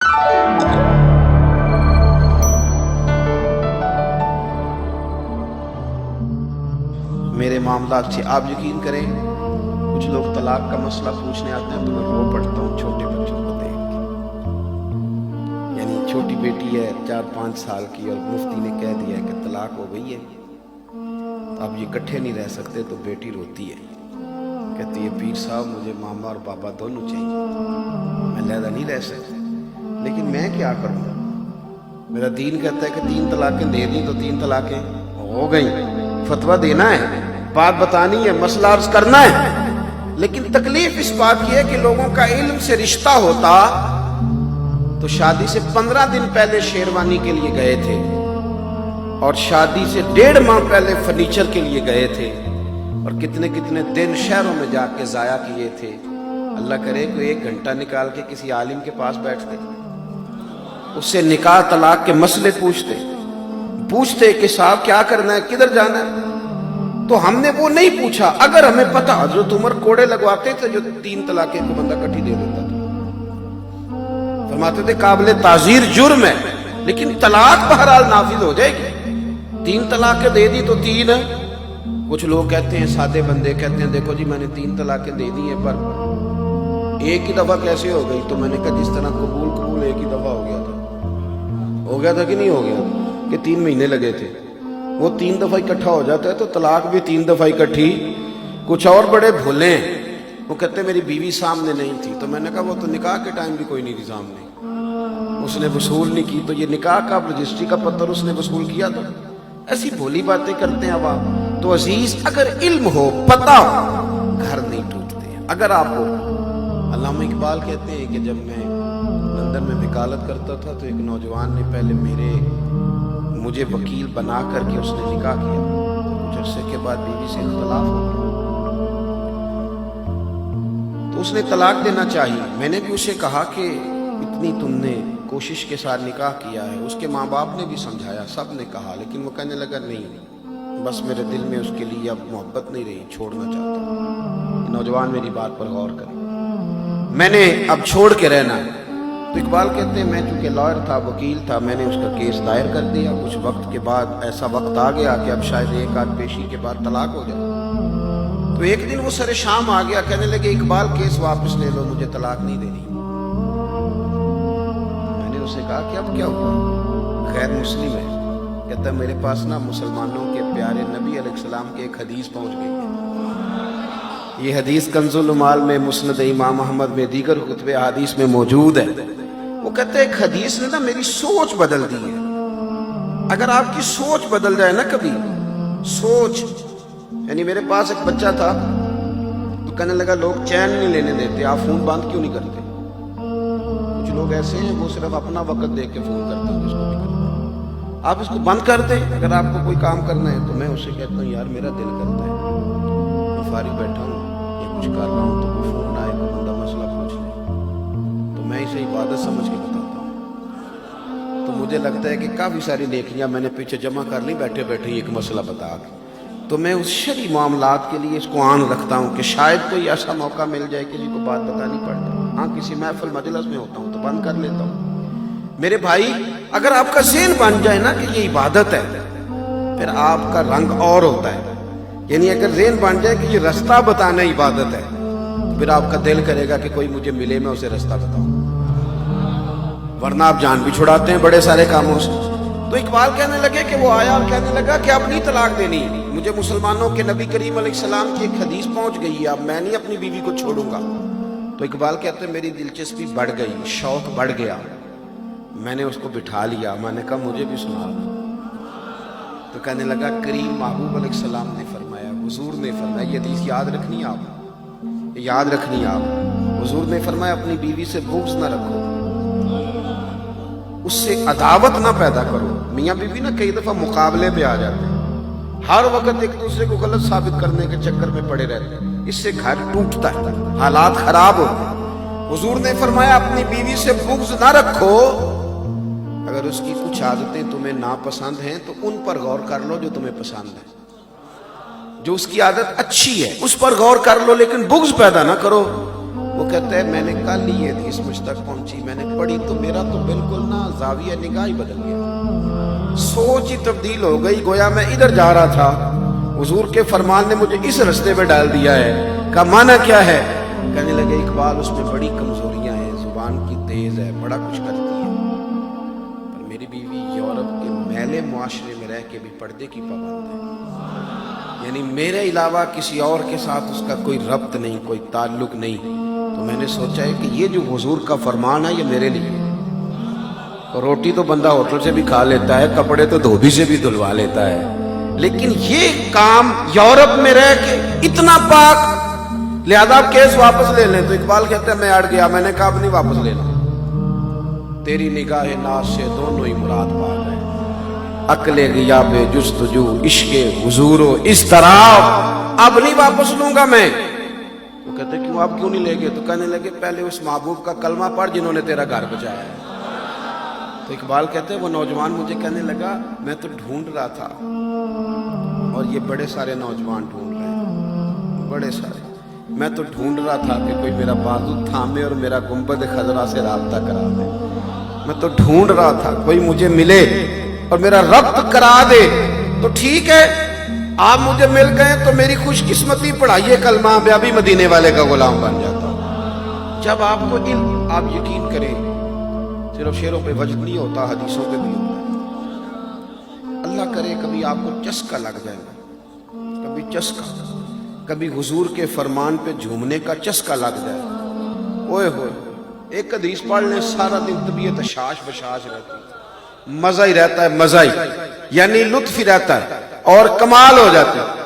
میرے معاملات سے آپ یقین کریں، کچھ لوگ طلاق کا مسئلہ پوچھنے آتے ہیں تو میں رو پڑتا ہوں چھوٹے بچوں کو دیکھ کے۔ یعنی چھوٹی بیٹی ہے 4-5 سال کی اور مفتی نے کہہ دیا ہے کہ طلاق ہو گئی ہے، اب یہ اکٹھے نہیں رہ سکتے، تو بیٹی روتی ہے، کہتی ہے پیر صاحب مجھے ماما اور پاپا دونوں چاہیے، میں علیحدہ نہیں رہ سکتا، لیکن میں کیا کروں؟ میرا دین کہتا ہے کہ 3 طلاقیں دے دیں تو 3 طلاقیں ہو گئیں، فتویٰ دینا ہے، بات بتانی ہے، مسئلہ عرض کرنا ہے۔ لیکن تکلیف اس بات کی ہے کہ لوگوں کا علم سے رشتہ ہوتا تو شادی سے 15 دن پہلے شیروانی کے لیے گئے تھے اور شادی سے 1.5 ماہ پہلے فرنیچر کے لیے گئے تھے اور کتنے کتنے دن شہروں میں جا کے ضائع کیے تھے۔ اللہ کرے کوئی 1 گھنٹہ نکال کے کسی عالم کے پاس بیٹھتے، اس سے نکاح طلاق کے مسئلے پوچھتے کہ صاحب کیا کرنا ہے، کدھر جانا ہے، تو ہم نے وہ نہیں پوچھا۔ اگر ہمیں پتہ، حضرت عمر کوڑے لگواتے تھے جو 3 طلاقیں کو بندہ کٹھی دے دیتا تھا، فرماتے تھے قابل تعزیر جرم ہے، لیکن طلاق بہرحال نافذ ہو جائے گی۔ 3 طلاقیں دے دی تو 3۔ کچھ لوگ کہتے ہیں، سادے بندے کہتے ہیں دیکھو جی میں نے 3 طلاقیں دے دی ہیں، پر ایک ہی دفعہ کیسے ہو گئی؟ تو میں نے کہا جس طرح قبول ایک ہی دفعہ ہو گیا تھا کہ نہیں ہو گیا کہ 3 مہینے لگے تھے، وہ 3 دفعہ اکٹھا ہو جاتا ہے تو طلاق بھی 3 دفعہ اکٹھی۔ کچھ اور بڑے بھولے ہیں، وہ کہتے ہیں میری بیوی سامنے نہیں تھی، تو میں نے کہا وہ تو نکاح کے ٹائم بھی کوئی نہیں تھی سامنے، اس نے وصول نہیں کی، تو یہ نکاح کا رجسٹری کا پتر اس نے وصول کیا؟ تو ایسی بھولی باتیں کرتے ہیں اب آپ۔ تو عزیز، اگر علم ہو، پتہ ہو، گھر نہیں ٹوٹتے۔ اگر آپ کو، علامہ اقبال کہتے ہیں کہ جب میں لندن میں وکالت کرتا تھا تو ایک نوجوان نے پہلے مجھے وکیل بنا کر کے اس نے نکاح کیا، کچھ عرصے کے بعد بیوی سے اختلاف ہو گیا تو اس نے طلاق دینا چاہیے۔ میں نے بھی اسے کہا کہ اتنی تم نے کوشش کے ساتھ نکاح کیا ہے، اس کے ماں باپ نے بھی سمجھایا، سب نے کہا، لیکن وہ کہنے لگا نہیں، بس میرے دل میں اس کے لیے اب محبت نہیں رہی، چھوڑنا چاہتا ہوں۔ نوجوان میری بات پر غور کریں، میں نے اب چھوڑ کے رہنا ہے۔ تو اقبال کہتے ہیں میں چونکہ لائر تھا، وکیل تھا، میں نے اس کا کیس دائر کر دیا۔ کچھ وقت کے بعد ایسا وقت آ گیا کہ اب شاید 1 آدھ پیشی کے بعد طلاق ہو جائے۔ تو ایک دن وہ سر شام آ گیا، کہنے لگے اقبال کیس واپس لے لو، مجھے طلاق نہیں دینی۔ میں نے اسے کہا کہ اب کیا ہوا؟ غیر مسلم ہے، کہتا ہے میرے پاس نا مسلمانوں کے پیارے نبی علیہ السلام کی ایک حدیث پہنچ گئی ہے، یہ حدیث کنز العمال میں، مسند امام احمد میں، دیگر کتب احادیث میں موجود ہے۔ وہ کہتے ہیں ایک حدیث نے نا میری سوچ بدل دی ہے۔ اگر آپ کی سوچ بدل جائے نا کبھی، سوچ، یعنی میرے پاس ایک بچہ تھا تو کہنے لگا لوگ چین نہیں لینے دیتے، آپ فون بند کیوں نہیں کرتے؟ کچھ لوگ ایسے ہیں وہ صرف اپنا وقت دیکھ کے فون کرتے ہیں، جس کو نہیں کرتے، آپ اس کو بند کر دیں۔ اگر آپ کو کوئی کام کرنا ہے تو میں اسے کہتا ہوں یار میرا دل کرتا ہے میں فارغ بیٹھا ہوں، یہ کچھ کر رہا ہوں، تو کوئی فون آئے، کوئی بندہ مسئلہ پوچھ لے تو میں اسے عبادت سمجھ کے بتاتا ہوں۔ تو مجھے لگتا ہے کہ کافی ساری نیکیاں میں نے پیچھے جمع کر لی بیٹھے بیٹھے ایک مسئلہ بتا کے، تو میں اس شرعی معاملات کے لیے اس کو آن رکھتا ہوں کہ شاید کوئی ایسا موقع مل جائے کسی کو بات بتانی پڑ جائے۔ ہاں کسی محفل مجلس میں ہوتا ہوں تو بند کر لیتا ہوں۔ میرے بھائی، اگر آپ کا ذہن بن جائے نا کہ یہ عبادت ہے، پھر آپ کا رنگ اور ہوتا ہے۔ یعنی اگر ذہن بن جائے کہ یہ رستہ بتانا عبادت ہے، پھر آپ کا دل کرے گا کہ کوئی مجھے ملے میں اسے رستہ بتاؤں، ورنہ آپ جان بھی چھڑاتے ہیں بڑے سارے کاموں سے۔ تو اقبال کہنے لگے کہ وہ آیا اور کہنے لگا کہ اب نہیں طلاق دینی، مجھے مسلمانوں کے نبی کریم علیہ السلام کی ایک حدیث پہنچ گئی ہے، اب میں نہیں اپنی بیوی کو چھوڑوں گا۔ تو اقبال کہتے ہیں میری دلچسپی بڑھ گئی، شوق بڑھ گیا، میں نے اس کو بٹھا لیا، میں نے کہا مجھے بھی سنا۔ تو کہنے لگا کریم محبوب علیہ السلام نے فرمایا، حضور نے فرمایا، یہ حدیث یاد رکھنی آپ، یاد رکھنی آپ، حضور نے فرمایا اپنی بیوی سے بغض نہ رکھو، اس سے عداوت نہ پیدا کرو۔ میاں بیوی نا کئی دفعہ مقابلے پہ آ جاتے ہیں، ہر وقت ایک دوسرے کو غلط ثابت کرنے کے چکر میں پڑے رہتے ہیں، اس سے گھر ٹوٹتا ہے، حالات خراب ہوتے ہیں۔ حضور نے فرمایا اپنی بیوی سے بغض نہ رکھو، اگر اس کی کچھ عادتیں تمہیں ناپسند ہیں تو ان پر غور کر لو جو تمہیں پسند ہے، جو اس کی عادت اچھی ہے اس پر غور کر لو، لیکن بغض پیدا نہ کرو۔ وہ کہتا ہے میں نے کل ہی یہ حدیث مجھ تک پہنچی، میں نے پڑھی تو میرا تو بالکل نا زاویہ نگاہ ہی بدل گیا، سوچ ہی تبدیل ہو گئی، گویا میں ادھر جا رہا تھا، حضور کے فرمان نے مجھے اس رستے پہ ڈال دیا ہے۔ کا معنی کیا ہے؟ کہنے لگے اقبال اس میں بڑی کمزوریاں ہیں، زبان کی تیز ہے، بڑا کچھ کرتی ہے، پر میری بیوی یورپ کے میلے معاشرے میں رہ کے بھی پردے کی پابند ہے، یعنی میرے علاوہ کسی اور کے ساتھ اس کا کوئی ربط نہیں، کوئی تعلق نہیں۔ تو میں نے سوچا ہے کہ یہ جو حضور کا فرمان ہے یہ میرے لیے، روٹی تو بندہ ہوٹل سے بھی کھا لیتا ہے، کپڑے تو دھوبی سے بھی دھلوا لیتا ہے، لیکن یہ کام یورپ میں رہ کے اتنا پاک، لہذا آپ کیس واپس لے لیں۔ تو اقبال کہتا ہے میں اڑ گیا، میں نے کہا اب نہیں واپس لینا، تیری نگاہ ناز سے دونوں ہی مراد پاک ہے، عقل غیاب جستجو عشق حضور و اضطراب، اب نہیں واپس لوں گا میں۔ وہ کہتے ہیں کیوں، آپ کیوں نہیں لے گئے؟ تو کہنے لگے پہلے اس محبوب کا کلمہ پڑھ جنہوں نے تیرا گھر بچایا ہے۔ تو اقبال کہتے ہیں وہ نوجوان مجھے کہنے لگا میں تو ڈھونڈ رہا تھا، اور یہ بڑے سارے نوجوان ڈھونڈ رہے ہیں، بڑے سارے، میں تو ڈھونڈ رہا تھا کہ کوئی میرا بازو تھامے اور میرا گنبد خضرا سے رابطہ کرا دے، میں تو ڈھونڈ رہا تھا کوئی مجھے ملے اور میرا ربط کرا دے۔ تو ٹھیک ہے آپ مجھے مل گئے تو میری خوش قسمتی، پڑھائیے کلمہ، میں ابھی مدینے والے کا غلام بن جاتا ہوں۔ جب آپ کو علم، آپ یقین کریں صرف شعروں پہ وجد نہیں ہوتا، حدیثوں پہ بھی ہوتا ہے۔ اللہ کرے کبھی آپ کو چسکا لگ جائے گا، کبھی چسکا، کبھی حضور کے فرمان پہ جھومنے کا چسکا لگ جائے، اوئے ہوئے ایک حدیث پڑھ لیں سارا دن طبیعت شاش بشاش رہتی ہے، مزہ ہی رہتا ہے، مزہ ہی یعنی لطف ہی رہتا ہے اور کمال ہو جاتا ہے۔